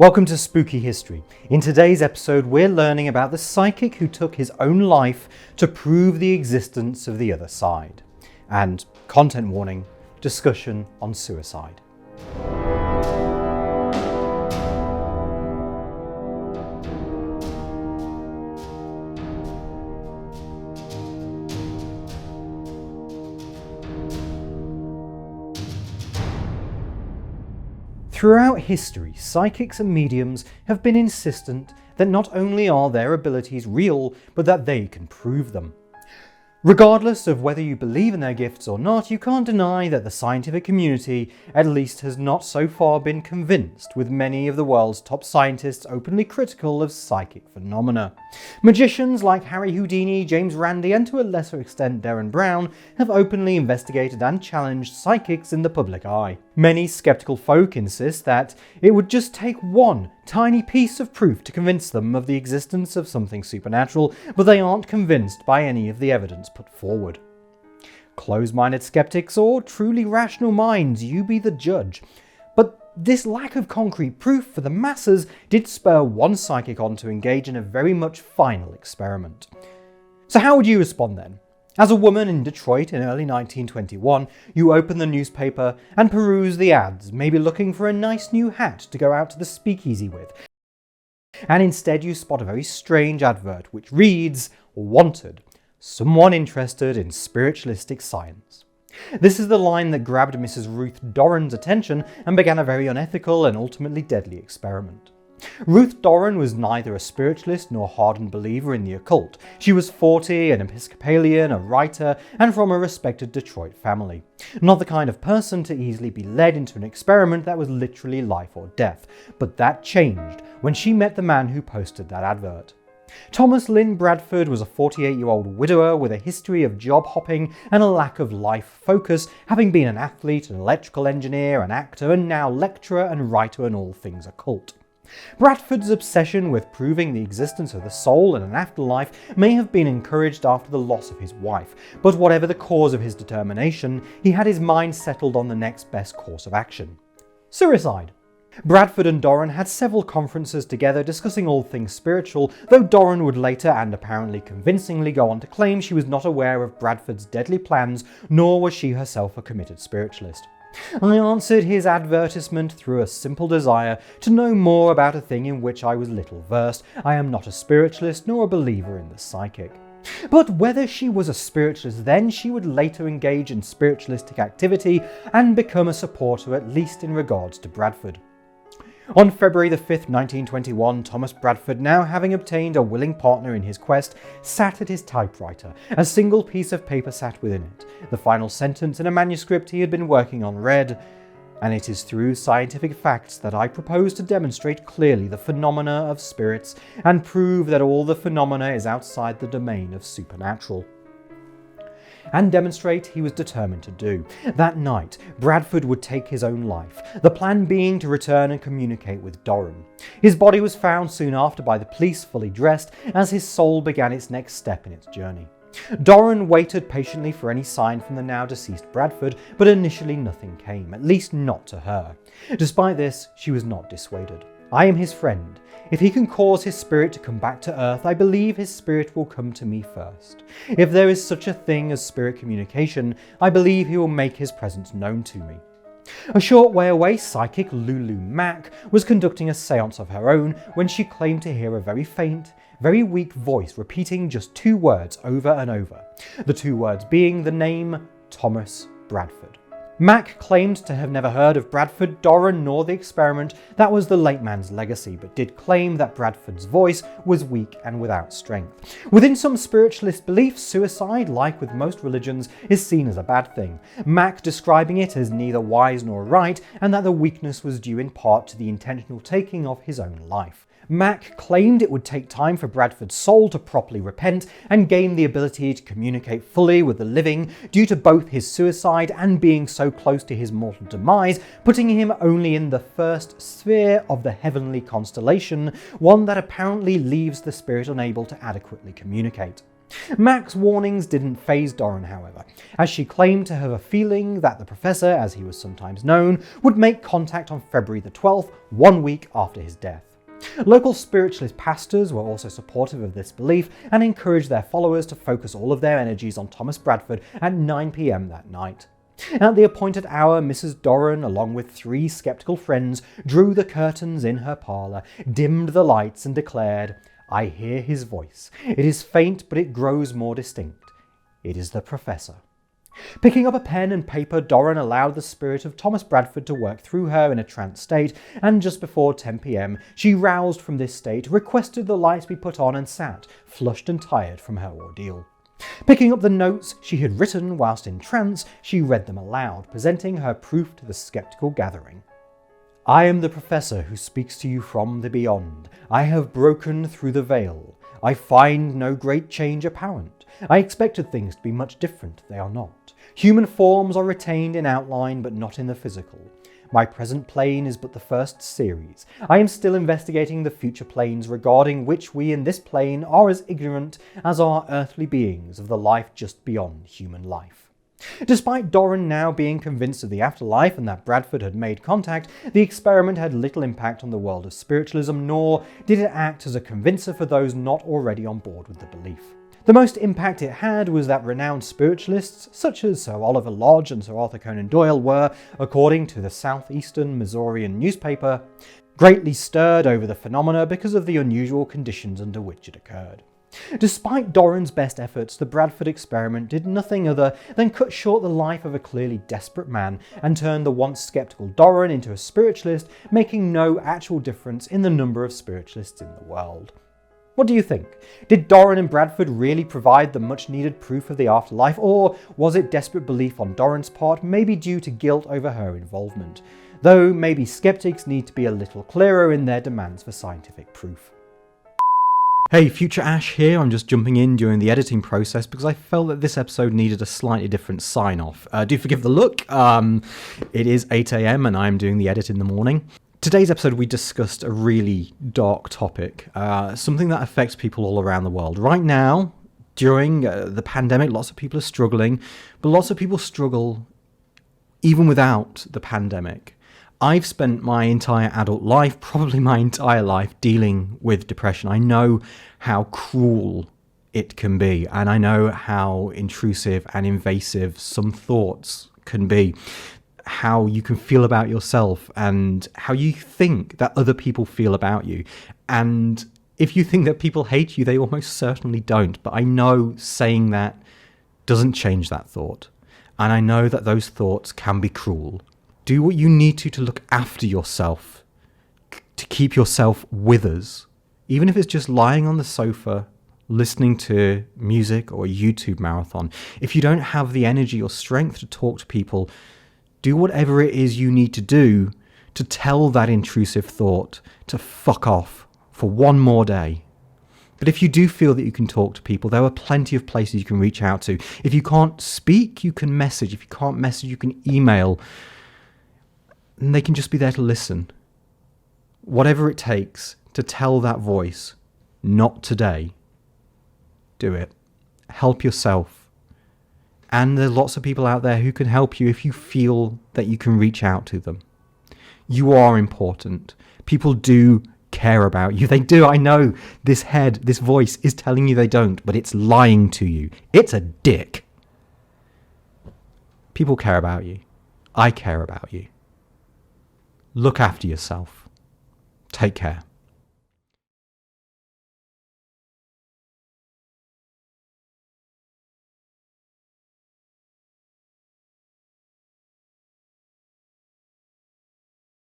Welcome to Spooky History. In today's episode, we're learning about the psychic who took his own life to prove the existence of the other side. And, content warning, discussion on suicide. Throughout history, psychics and mediums have been insistent that not only are their abilities real, but that they can prove them. Regardless of whether you believe in their gifts or not, you can't deny that the scientific community at least has not so far been convinced, with many of the world's top scientists openly critical of psychic phenomena. Magicians like Harry Houdini, James Randi, and to a lesser extent Derren Brown have openly investigated and challenged psychics in the public eye. Many skeptical folk insist that it would just take one tiny piece of proof to convince them of the existence of something supernatural, but they aren't convinced by any of the evidence put forward. Closed-minded skeptics or truly rational minds, you be the judge. But this lack of concrete proof for the masses did spur one psychic on to engage in a very much final experiment. So how would you respond then? As a woman in Detroit in early 1921, you open the newspaper and peruse the ads, maybe looking for a nice new hat to go out to the speakeasy with. And instead you spot a very strange advert which reads, "Wanted, someone interested in spiritualistic science." This is the line that grabbed Mrs. Ruth Doran's attention and began a very unethical and ultimately deadly experiment. Ruth Doran was neither a spiritualist nor hardened believer in the occult. She was 40, an Episcopalian, a writer, and from a respected Detroit family. Not the kind of person to easily be led into an experiment that was literally life or death. But that changed when she met the man who posted that advert. Thomas Lynn Bradford was a 48-year-old widower with a history of job hopping and a lack of life focus, having been an athlete, an electrical engineer, an actor, and now lecturer and writer on all things occult. Bradford's obsession with proving the existence of the soul and an afterlife may have been encouraged after the loss of his wife, but whatever the cause of his determination, he had his mind settled on the next best course of action: suicide. Bradford and Doran had several conferences together discussing all things spiritual, though Doran would later and apparently convincingly go on to claim she was not aware of Bradford's deadly plans, nor was she herself a committed spiritualist. I answered his advertisement through a simple desire to know more about a thing in which I was little versed. I am not a spiritualist nor a believer in the psychic. But whether she was a spiritualist then, she would later engage in spiritualistic activity and become a supporter, at least in regards to Bradford. On February the 5th, 1921, Thomas Bradford, now having obtained a willing partner in his quest, sat at his typewriter. A single piece of paper sat within it. The final sentence in a manuscript he had been working on read, "And it is through scientific facts that I propose to demonstrate clearly the phenomena of spirits and prove that all the phenomena is outside the domain of supernatural." And demonstrate he was determined to do. That night, Bradford would take his own life, the plan being to return and communicate with Doran. His body was found soon after by the police, fully dressed, as his soul began its next step in its journey. Doran waited patiently for any sign from the now deceased Bradford, but initially nothing came, at least not to her. Despite this, she was not dissuaded. "I am his friend. If he can cause his spirit to come back to Earth, I believe his spirit will come to me first. If there is such a thing as spirit communication, I believe he will make his presence known to me." A short way away, psychic Lulu Mack was conducting a séance of her own when she claimed to hear a very faint, very weak voice repeating just two words over and over. The two words being the name Thomas Bradford. Mack claimed to have never heard of Bradford, Doran, nor the experiment. That was the late man's legacy, but did claim that Bradford's voice was weak and without strength. Within some spiritualist beliefs, suicide, like with most religions, is seen as a bad thing. Mack describing it as neither wise nor right, and that the weakness was due in part to the intentional taking of his own life. Mack claimed it would take time for Bradford's soul to properly repent and gain the ability to communicate fully with the living due to both his suicide and being so close to his mortal demise, putting him only in the first sphere of the heavenly constellation, one that apparently leaves the spirit unable to adequately communicate. Mac's warnings didn't faze Doran, however, as she claimed to have a feeling that the Professor, as he was sometimes known, would make contact on February the 12th, 1 week after his death. Local spiritualist pastors were also supportive of this belief and encouraged their followers to focus all of their energies on Thomas Bradford at 9 p.m. that night. At the appointed hour, Mrs. Doran, along with 3 skeptical friends, drew the curtains in her parlour, dimmed the lights and declared, "I hear his voice. It is faint, but it grows more distinct. It is the Professor." Picking up a pen and paper, Doran allowed the spirit of Thomas Bradford to work through her in a trance state, and just before 10 p.m, she roused from this state, requested the lights be put on and sat, flushed and tired from her ordeal. Picking up the notes she had written whilst in trance, she read them aloud, presenting her proof to the skeptical gathering. "I am the Professor who speaks to you from the beyond. I have broken through the veil. I find no great change apparent. I expected things to be much different. They are not. Human forms are retained in outline, but not in the physical. My present plane is but the first series. I am still investigating the future planes, regarding which we in this plane are as ignorant as are earthly beings of the life just beyond human life." Despite Doran now being convinced of the afterlife and that Bradford had made contact, the experiment had little impact on the world of spiritualism, nor did it act as a convincer for those not already on board with the belief. The most impact it had was that renowned spiritualists, such as Sir Oliver Lodge and Sir Arthur Conan Doyle, were, according to the Southeastern Missourian newspaper, greatly stirred over the phenomena because of the unusual conditions under which it occurred. Despite Doran's best efforts, the Bradford experiment did nothing other than cut short the life of a clearly desperate man and turn the once sceptical Doran into a spiritualist, making no actual difference in the number of spiritualists in the world. What do you think? Did Doran and Bradford really provide the much needed proof of the afterlife, or was it desperate belief on Doran's part, maybe due to guilt over her involvement? Though maybe skeptics need to be a little clearer in their demands for scientific proof. Hey, Future Ash here. I'm just jumping in during the editing process because I felt that this episode needed a slightly different sign-off. Do forgive the look. It is 8 a.m. and I'm doing the edit in the morning. Today's episode we discussed a really dark topic, something that affects people all around the world. Right now, during the pandemic, lots of people are struggling, but lots of people struggle even without the pandemic. I've spent my entire adult life, probably my entire life, dealing with depression. I know how cruel it can be, and I know how intrusive and invasive some thoughts can be. How you can feel about yourself and how you think that other people feel about you. And if you think that people hate you, they almost certainly don't. But I know saying that doesn't change that thought. And I know that those thoughts can be cruel. Do what you need to look after yourself, to keep yourself with us. Even if it's just lying on the sofa, listening to music or a YouTube marathon. If you don't have the energy or strength to talk to people, do whatever it is you need to do to tell that intrusive thought to fuck off for one more day. But if you do feel that you can talk to people, there are plenty of places you can reach out to. If you can't speak, you can message. If you can't message, you can email. And they can just be there to listen. Whatever it takes to tell that voice, not today, do it. Help yourself. And there's lots of people out there who can help you if you feel that you can reach out to them. You are important. People do care about you. They do. I know this head, this voice is telling you they don't, but it's lying to you. It's a dick. People care about you. I care about you. Look after yourself. Take care.